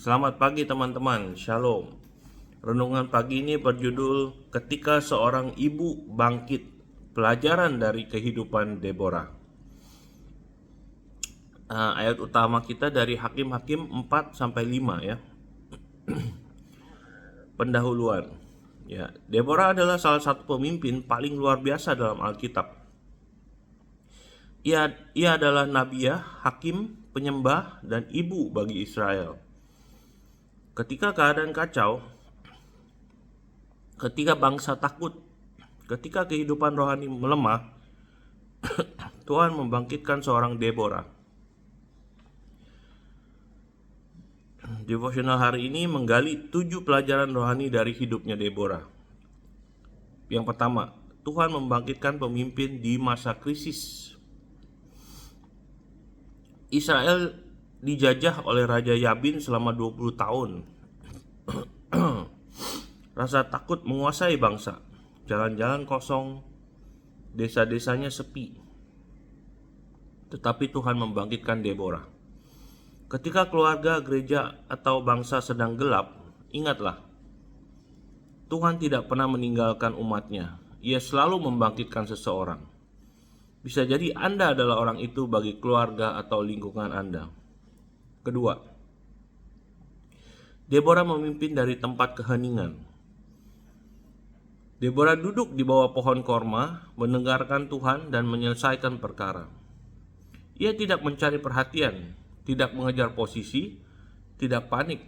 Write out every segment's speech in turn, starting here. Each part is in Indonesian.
Selamat pagi teman-teman, Shalom. Renungan pagi ini berjudul Ketika Seorang Ibu Bangkit, Pelajaran dari Kehidupan Deborah. Ayat utama kita dari Hakim-Hakim 4-5 ya. Pendahuluan. Ya, Deborah adalah salah satu pemimpin paling luar biasa dalam Alkitab. Ia adalah nabiah, hakim, penyembah, dan ibu bagi Israel. Ketika keadaan kacau, ketika bangsa takut, ketika kehidupan rohani melemah, Tuhan membangkitkan seorang Deborah. Devotional hari ini menggali 7 pelajaran rohani dari hidupnya Deborah. Yang pertama, Tuhan membangkitkan pemimpin di masa krisis. Israel dijajah oleh Raja Yabin selama 20 tahun. Rasa takut menguasai bangsa. Jalan-jalan kosong, desa-desanya sepi. Tetapi Tuhan membangkitkan Deborah. Ketika keluarga, gereja, atau bangsa sedang gelap, ingatlah, Tuhan tidak pernah meninggalkan umatnya. Ia selalu membangkitkan seseorang. Bisa jadi Anda adalah orang itu bagi keluarga atau lingkungan Anda. Kedua, Deborah memimpin dari tempat keheningan. Deborah duduk di bawah pohon korma, mendengarkan Tuhan dan menyelesaikan perkara. Ia tidak mencari perhatian, tidak mengejar posisi, tidak panik.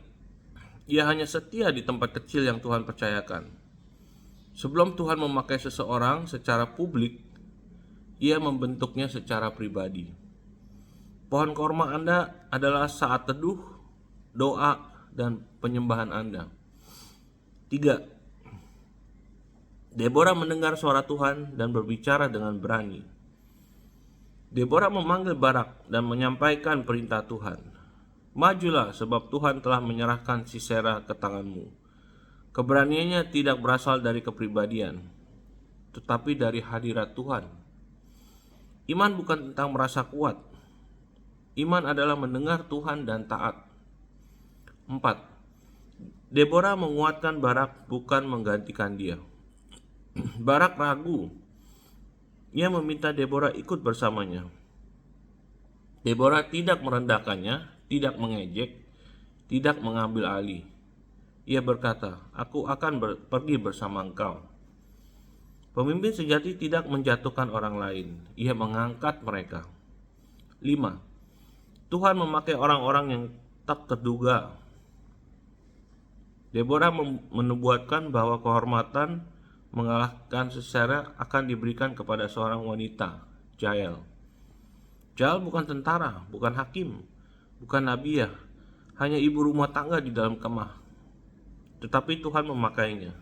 Ia hanya setia di tempat kecil yang Tuhan percayakan. Sebelum Tuhan memakai seseorang secara publik, ia membentuknya secara pribadi. Pohon korma Anda adalah saat teduh, doa, dan penyembahan Anda. 3. Deborah mendengar suara Tuhan dan berbicara dengan berani. Deborah memanggil Barak dan menyampaikan perintah Tuhan. Majulah sebab Tuhan telah menyerahkan Sisera ke tanganmu. Keberaniannya tidak berasal dari kepribadian, tetapi dari hadirat Tuhan. Iman bukan tentang merasa kuat. Iman adalah mendengar Tuhan dan taat. 4. Deborah menguatkan Barak, bukan menggantikan dia. Barak ragu. Ia meminta Deborah ikut bersamanya. Deborah tidak merendahkannya, tidak mengejek, tidak mengambil alih. Ia berkata, "Aku akan pergi bersama engkau." Pemimpin sejati tidak menjatuhkan orang lain, ia mengangkat mereka. 5. Tuhan memakai orang-orang yang tak terduga. Deborah menubuatkan bahwa kehormatan mengalahkan Sisera akan diberikan kepada seorang wanita, Jael. Jael bukan tentara, bukan hakim, bukan nabiah, hanya ibu rumah tangga di dalam kemah. Tetapi Tuhan memakainya.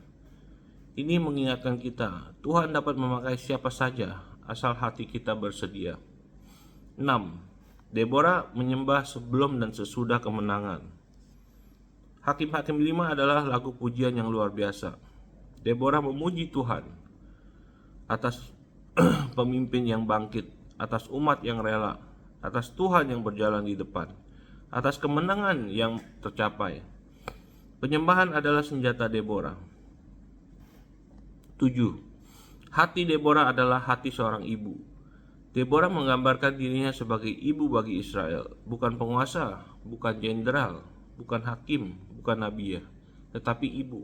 Ini mengingatkan kita, Tuhan dapat memakai siapa saja, asal hati kita bersedia. 6. Deborah menyembah sebelum dan sesudah kemenangan. Hakim-Hakim 5 adalah lagu pujian yang luar biasa. Deborah memuji Tuhan atas pemimpin yang bangkit, atas umat yang rela, atas Tuhan yang berjalan di depan, atas kemenangan yang tercapai. Penyembahan adalah senjata Deborah. 7. Hati Deborah adalah hati seorang ibu. Deborah menggambarkan dirinya sebagai ibu bagi Israel, bukan penguasa, bukan jenderal, bukan hakim, bukan nabiah, tetapi ibu.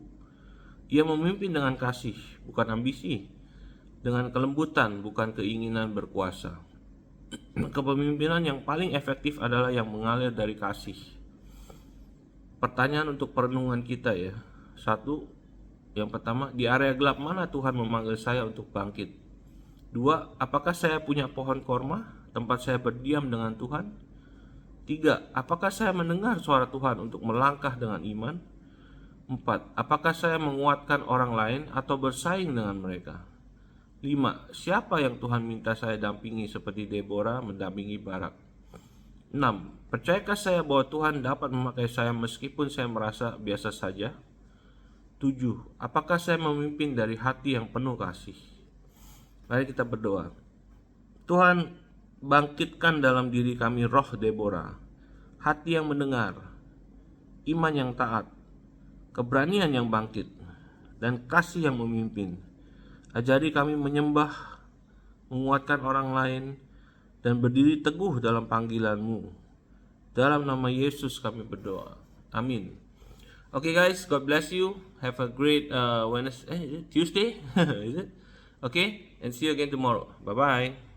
Ia memimpin dengan kasih, bukan ambisi, dengan kelembutan, bukan keinginan berkuasa. Kepemimpinan yang paling efektif adalah yang mengalir dari kasih. Pertanyaan untuk perenungan kita ya. 1. Yang pertama, di area gelap mana Tuhan memanggil saya untuk bangkit? 2. Apakah saya punya pohon korma, tempat saya berdiam dengan Tuhan? 3. Apakah saya mendengar suara Tuhan untuk melangkah dengan iman? 4. Apakah saya menguatkan orang lain atau bersaing dengan mereka? 5. Siapa yang Tuhan minta saya dampingi seperti Deborah mendampingi Barak? 6. Percayakah saya bahwa Tuhan dapat memakai saya meskipun saya merasa biasa saja? 7. Apakah saya memimpin dari hati yang penuh kasih? Mari kita berdoa. Tuhan, bangkitkan dalam diri kami roh Deborah, hati yang mendengar, iman yang taat, keberanian yang bangkit, dan kasih yang memimpin. Ajari kami menyembah, menguatkan orang lain, dan berdiri teguh dalam panggilan-Mu. Dalam nama Yesus kami berdoa. Amin. Okay guys, God bless you. Have a great Tuesday, is it? Okay, and see you again tomorrow. Bye-bye.